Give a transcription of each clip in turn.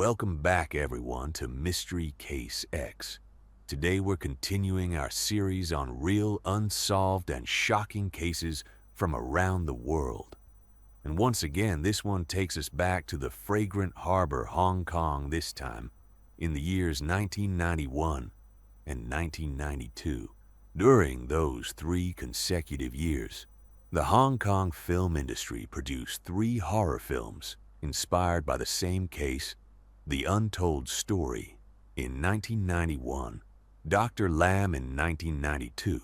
Welcome back, everyone, to Mystery Case X. Today we're continuing our series on real, unsolved, and shocking cases from around the world. And once again, this one takes us back to the Fragrant Harbor, Hong Kong this time, in the years 1991 and 1992. During those 3 consecutive years, the Hong Kong film industry produced 3 horror films inspired by the same case: The Untold Story in 1991, Dr. Lam in 1992,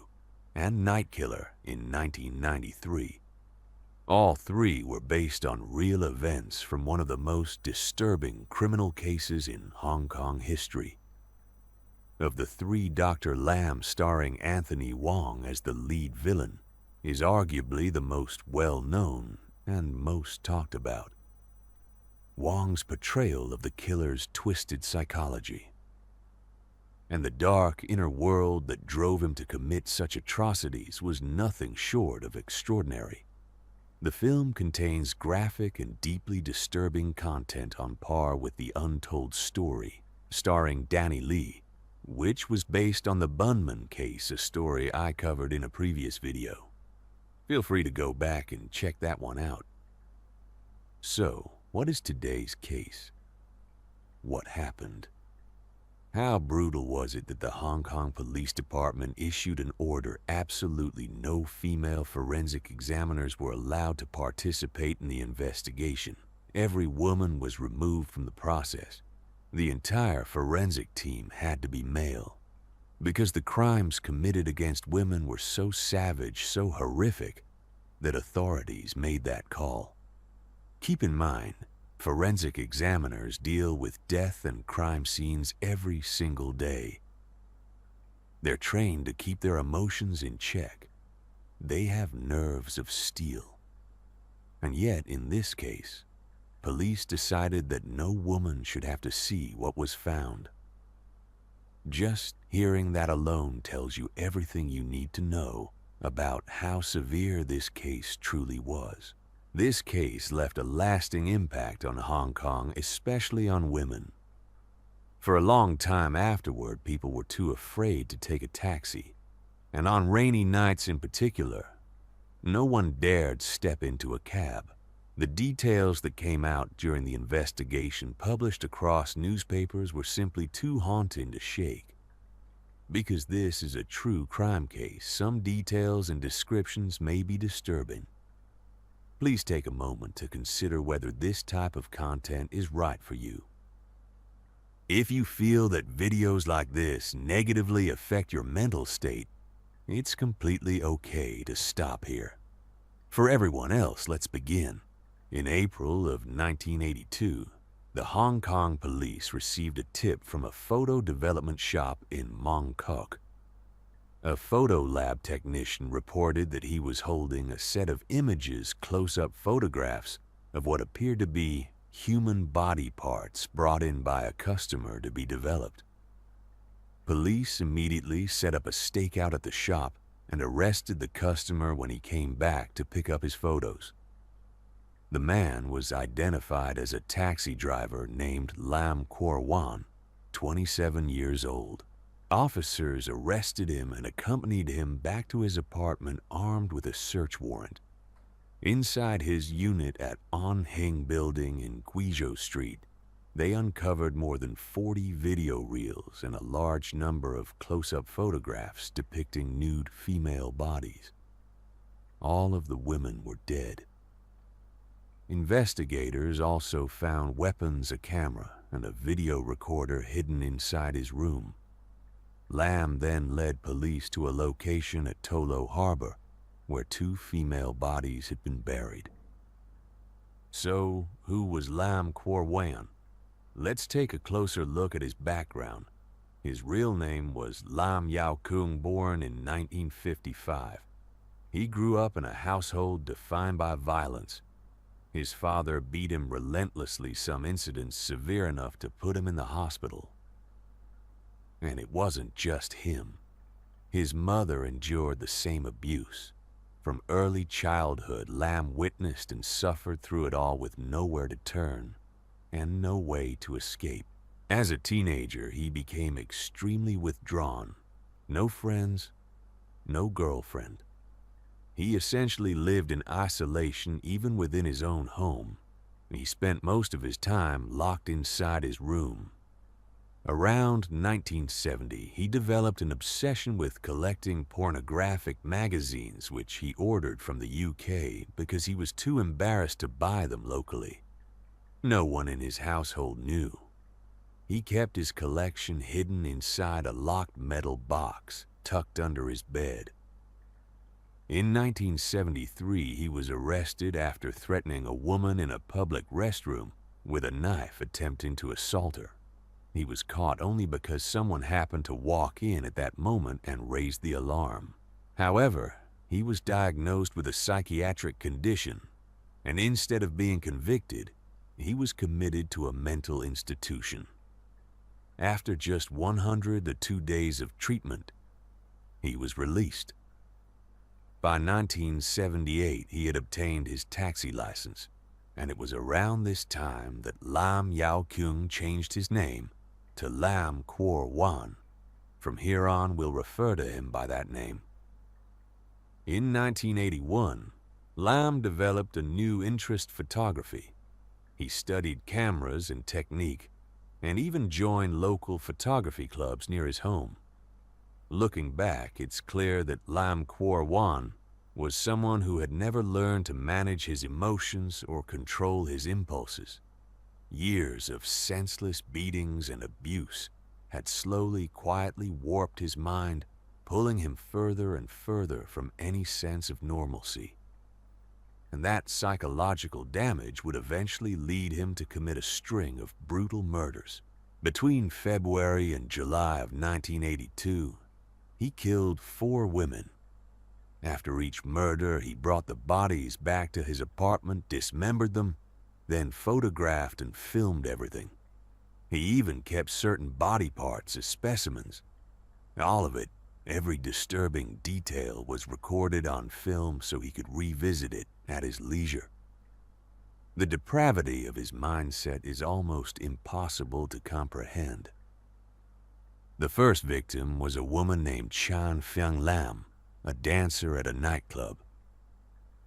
and Night Killer in 1993. All 3 were based on real events from one of the most disturbing criminal cases in Hong Kong history. Of the 3, Dr. Lam, starring Anthony Wong as the lead villain, is arguably the most well-known and most talked about. Wong's portrayal of the killer's twisted psychology and the dark inner world that drove him to commit such atrocities was nothing short of extraordinary. The film contains graphic and deeply disturbing content on par with The Untold Story, starring Danny Lee, which was based on the Bunman case, a story I covered in a previous video. Feel free to go back and check that one out. So, what is today's case? What happened? How brutal was it that the Hong Kong Police Department issued an order absolutely no female forensic examiners were allowed to participate in the investigation? Every woman was removed from the process. The entire forensic team had to be male, because the crimes committed against women were so savage, so horrific, that authorities made that call. Keep in mind, forensic examiners deal with death and crime scenes every single day. They're trained to keep their emotions in check. They have nerves of steel. And yet, in this case, police decided that no woman should have to see what was found. Just hearing that alone tells you everything you need to know about how severe this case truly was. This case left a lasting impact on Hong Kong, especially on women. For a long time afterward, people were too afraid to take a taxi, and on rainy nights in particular, no one dared step into a cab. The details that came out during the investigation published across newspapers were simply too haunting to shake. Because this is a true crime case, some details and descriptions may be disturbing. Please take a moment to consider whether this type of content is right for you. If you feel that videos like this negatively affect your mental state, it's completely okay to stop here. For everyone else, let's begin. In April of 1982, the Hong Kong police received a tip from a photo development shop in Mong Kok. A photo lab technician reported that he was holding a set of images, close-up photographs of what appeared to be human body parts brought in by a customer to be developed. Police immediately set up a stakeout at the shop and arrested the customer when he came back to pick up his photos. The man was identified as a taxi driver named Lam Kwor Wan, 27 years old. Officers arrested him and accompanied him back to his apartment armed with a search warrant. Inside his unit at On Hing Building in Guizhou Street, they uncovered more than 40 video reels and a large number of close-up photographs depicting nude female bodies. All of the women were dead. Investigators also found weapons, a camera, and a video recorder hidden inside his room. Lam then led police to a location at To Lo Harbor, where 2 female bodies had been buried. So, who was Lam Kwor Wan? Let's take a closer look at his background. His real name was Lam Yao Kung, born in 1955. He grew up in a household defined by violence. His father beat him relentlessly, some incidents severe enough to put him in the hospital. And it wasn't just him. His mother endured the same abuse. From early childhood, Lam witnessed and suffered through it all with nowhere to turn. and no way to escape. As a teenager, he became extremely withdrawn. No friends, no girlfriend. He essentially lived in isolation even within his own home. He spent most of his time locked inside his room. Around 1970, he developed an obsession with collecting pornographic magazines which he ordered from the UK because he was too embarrassed to buy them locally. No one in his household knew. He kept his collection hidden inside a locked metal box tucked under his bed. In 1973, he was arrested after threatening a woman in a public restroom with a knife attempting to assault her. He was caught only because someone happened to walk in at that moment and raised the alarm. However, he was diagnosed with a psychiatric condition, and instead of being convicted, he was committed to a mental institution. After just 102 days of treatment, he was released. By 1978, he had obtained his taxi license, and it was around this time that Lam Yao Kyung changed his name to Lam Kwor Wan. From here on, we'll refer to him by that name. In 1981, Lam developed a new interest: photography. He studied cameras and technique, and even joined local photography clubs near his home. Looking back, it's clear that Lam Kwor Wan was someone who had never learned to manage his emotions or control his impulses. Years of senseless beatings and abuse had slowly, quietly warped his mind, pulling him further and further from any sense of normalcy. And that psychological damage would eventually lead him to commit a string of brutal murders. Between February and July of 1982, he killed 4 women. After each murder, he brought the bodies back to his apartment, dismembered them, then photographed and filmed everything. He even kept certain body parts as specimens. All of it, every disturbing detail, was recorded on film so he could revisit it at his leisure. The depravity of his mindset is almost impossible to comprehend. The first victim was a woman named Chan Fyung Lam, a dancer at a nightclub.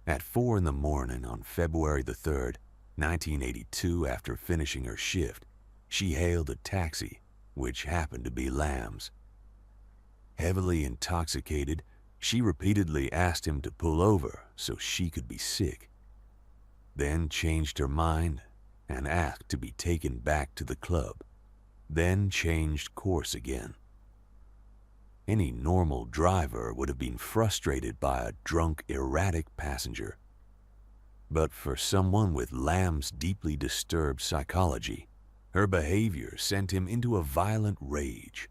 At 4 in the morning on February the 3rd, 1982, after finishing her shift, she hailed a taxi, which happened to be Lam's. Heavily intoxicated, she repeatedly asked him to pull over so she could be sick, then changed her mind and asked to be taken back to the club, then changed course again. Any normal driver would have been frustrated by a drunk, erratic passenger. But for someone with Lam's deeply disturbed psychology, her behavior sent him into a violent rage.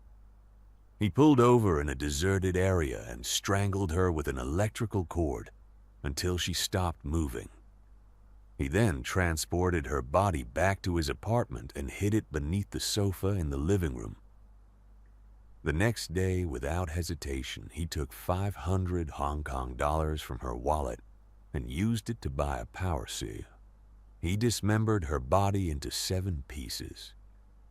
He pulled over in a deserted area and strangled her with an electrical cord until she stopped moving. He then transported her body back to his apartment and hid it beneath the sofa in the living room. The next day, without hesitation, he took 500 Hong Kong dollars from her wallet and used it to buy a power saw. He dismembered her body into 7 pieces.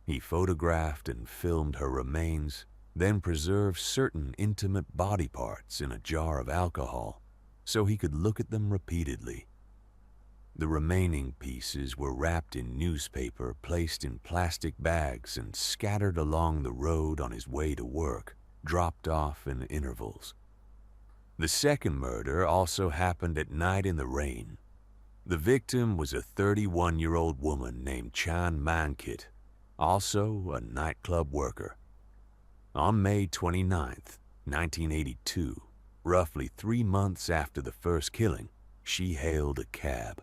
He photographed and filmed her remains, then preserved certain intimate body parts in a jar of alcohol so he could look at them repeatedly. The remaining pieces were wrapped in newspaper, placed in plastic bags, and scattered along the road on his way to work, dropped off in intervals. The second murder also happened at night in the rain. The victim was a 31-year-old woman named Chan Mankit, also a nightclub worker. On May 29th, 1982, roughly 3 months after the first killing, she hailed a cab.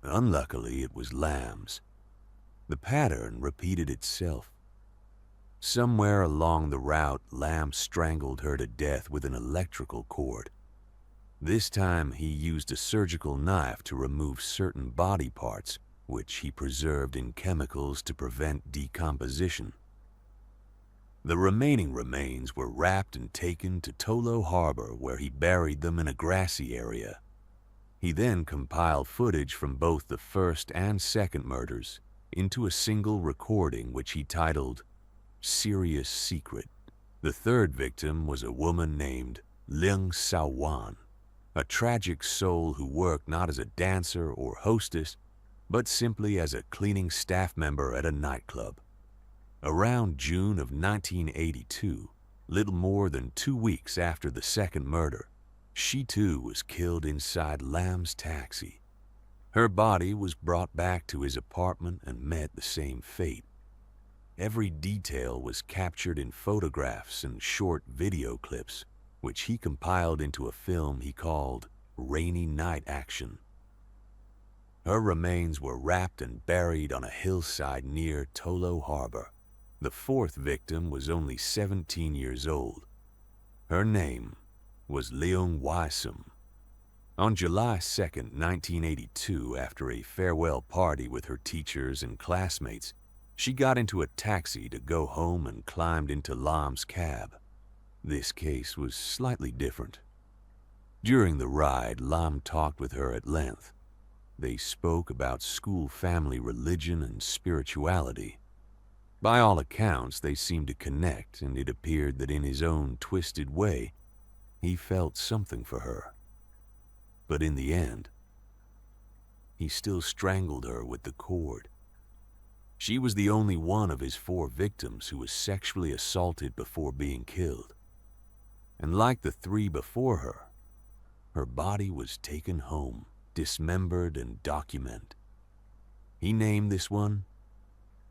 Unluckily, it was Lam's. The pattern repeated itself. Somewhere along the route, Lam strangled her to death with an electrical cord. This time, he used a surgical knife to remove certain body parts, which he preserved in chemicals to prevent decomposition. The remaining remains were wrapped and taken to Tolo Harbor, where he buried them in a grassy area. He then compiled footage from both the first and second murders into a single recording which he titled Serious Secret. The third victim was a woman named Ling Xiaowan, a tragic soul who worked not as a dancer or hostess, but simply as a cleaning staff member at a nightclub. Around June of 1982, little more than 2 weeks after the second murder, she too was killed inside Lam's taxi. Her body was brought back to his apartment and met the same fate. Every detail was captured in photographs and short video clips, which he compiled into a film he called Rainy Night Action. Her remains were wrapped and buried on a hillside near Tolo Harbor. The fourth victim was only 17 years old. Her name was Leung Wai-sum. On July 2, 1982, after a farewell party with her teachers and classmates, she got into a taxi to go home and climbed into Lam's cab. This case was slightly different. During the ride, Lam talked with her at length. They spoke about school, family, religion, and spirituality. By all accounts, they seemed to connect, and it appeared that in his own twisted way, he felt something for her. But in the end, he still strangled her with the cord. She was the only one of his 4 victims who was sexually assaulted before being killed. And like the 3 before her body was taken home, dismembered and documented. He named this one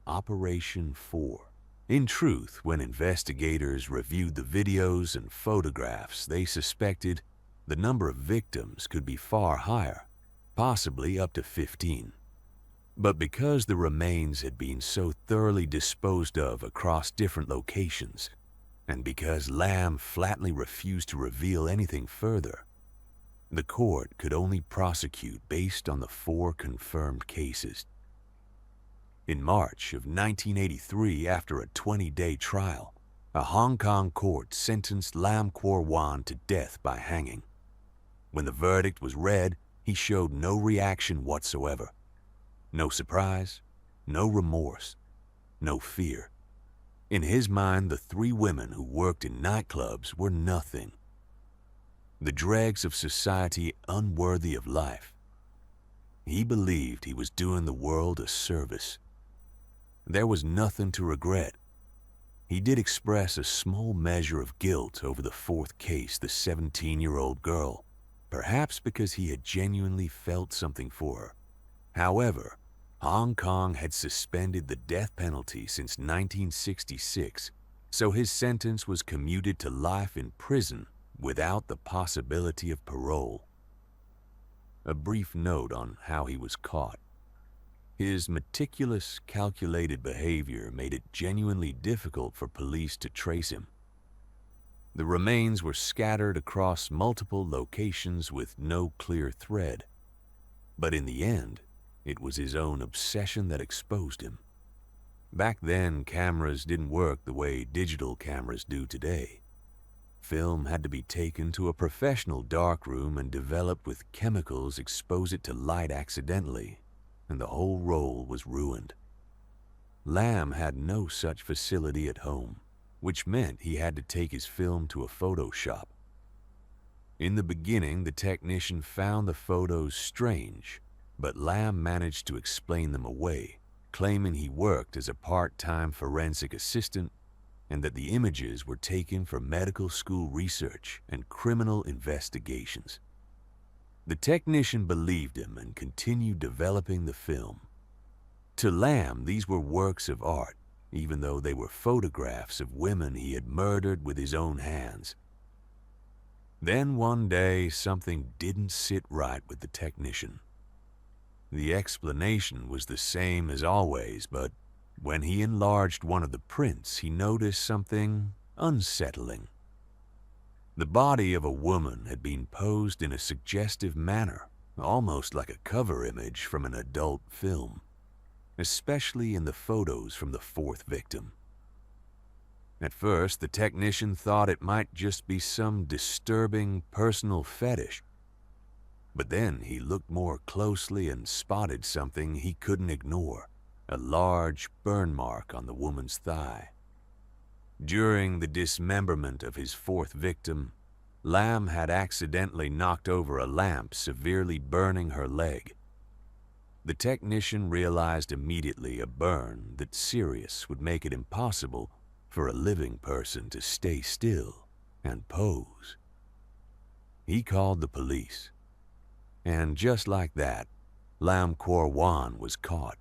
Operation 4. In truth, when investigators reviewed the videos and photographs, they suspected the number of victims could be far higher, possibly up to 15. But because the remains had been so thoroughly disposed of across different locations, and because Lam flatly refused to reveal anything further, the court could only prosecute based on the 4 confirmed cases. In March of 1983, after a 20-day trial, a Hong Kong court sentenced Lam Kwor Wan to death by hanging. When the verdict was read, he showed no reaction whatsoever. No surprise, no remorse, no fear. In his mind, the 3 women who worked in nightclubs were nothing. The dregs of society unworthy of life. He believed he was doing the world a service. There was nothing to regret. He did express a small measure of guilt over the 4th case, the 17-year-old girl, perhaps because he had genuinely felt something for her. However, Hong Kong had suspended the death penalty since 1966, so his sentence was commuted to life in prison without the possibility of parole. A brief note on how he was caught. His meticulous, calculated behavior made it genuinely difficult for police to trace him. The remains were scattered across multiple locations with no clear thread. But in the end, it was his own obsession that exposed him. Back then, cameras didn't work the way digital cameras do today. Film had to be taken to a professional darkroom and developed with chemicals, expose it to light accidentally, and the whole roll was ruined. Lam had no such facility at home, which meant he had to take his film to a photo shop. In the beginning, the technician found the photos strange, but Lam managed to explain them away, claiming he worked as a part-time forensic assistant and that the images were taken for medical school research and criminal investigations. The technician believed him and continued developing the film. To Lam, these were works of art, even though they were photographs of women he had murdered with his own hands. Then one day, something didn't sit right with the technician. The explanation was the same as always, but when he enlarged one of the prints, he noticed something unsettling. The body of a woman had been posed in a suggestive manner, almost like a cover image from an adult film, especially in the photos from the 4th victim. At first, the technician thought it might just be some disturbing personal fetish. But then he looked more closely and spotted something he couldn't ignore. a large burn mark on the woman's thigh. During the dismemberment of his fourth victim, Lamb had accidentally knocked over a lamp, severely burning her leg. The technician realized immediately a burn that serious would make it impossible for a living person to stay still and pose. He called the police, and just like that, Lam Kwor Wan was caught.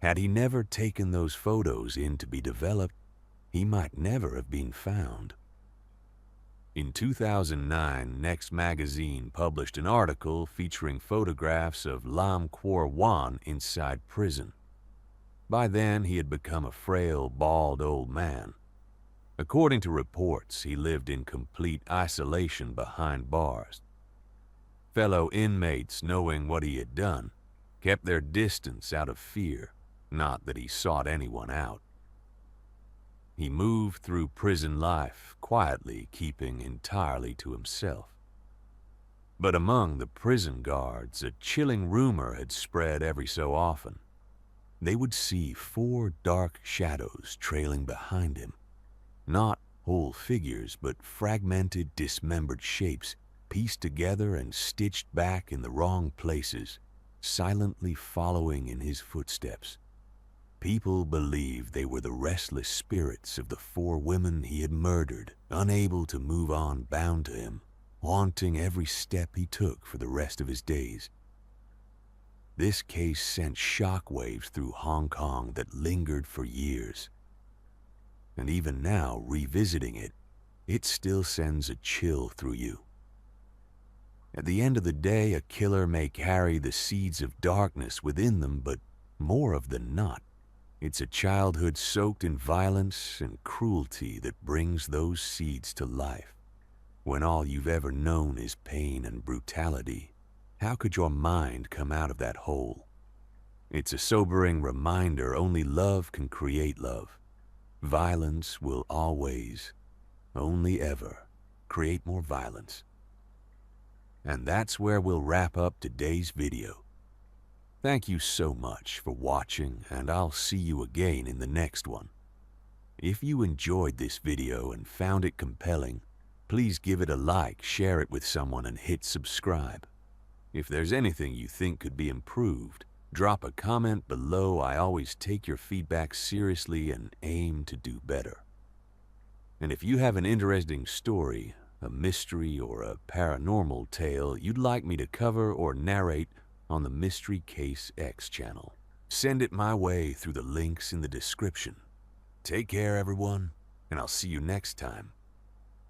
Had he never taken those photos in to be developed, he might never have been found. In 2009, Next Magazine published an article featuring photographs of Lam Kwor Wan inside prison. By then, he had become a frail, bald old man. According to reports, he lived in complete isolation behind bars. Fellow inmates, knowing what he had done, kept their distance out of fear, not that he sought anyone out. He moved through prison life, quietly keeping entirely to himself. But among the prison guards, a chilling rumor had spread every so often. They would see 4 dark shadows trailing behind him. Not whole figures, but fragmented, dismembered shapes, pieced together and stitched back in the wrong places, silently following in his footsteps. People believed they were the restless spirits of the 4 women he had murdered, unable to move on, bound to him, haunting every step he took for the rest of his days. This case sent shockwaves through Hong Kong that lingered for years. And even now, revisiting it, it still sends a chill through you. At the end of the day, a killer may carry the seeds of darkness within them, but more of than not, it's a childhood soaked in violence and cruelty that brings those seeds to life. When all you've ever known is pain and brutality, how could your mind come out of that hole? It's a sobering reminder only love can create love. Violence will always, only ever, create more violence. And that's where we'll wrap up today's video. Thank you so much for watching, and I'll see you again in the next one. If you enjoyed this video and found it compelling, please give it a like, share it with someone, and hit subscribe. If there's anything you think could be improved, drop a comment below. I always take your feedback seriously and aim to do better. And if you have an interesting story, a mystery, or a paranormal tale you'd like me to cover or narrate on the Mystery Case X channel, send it my way through the links in the description. Take care, everyone, and I'll see you next time.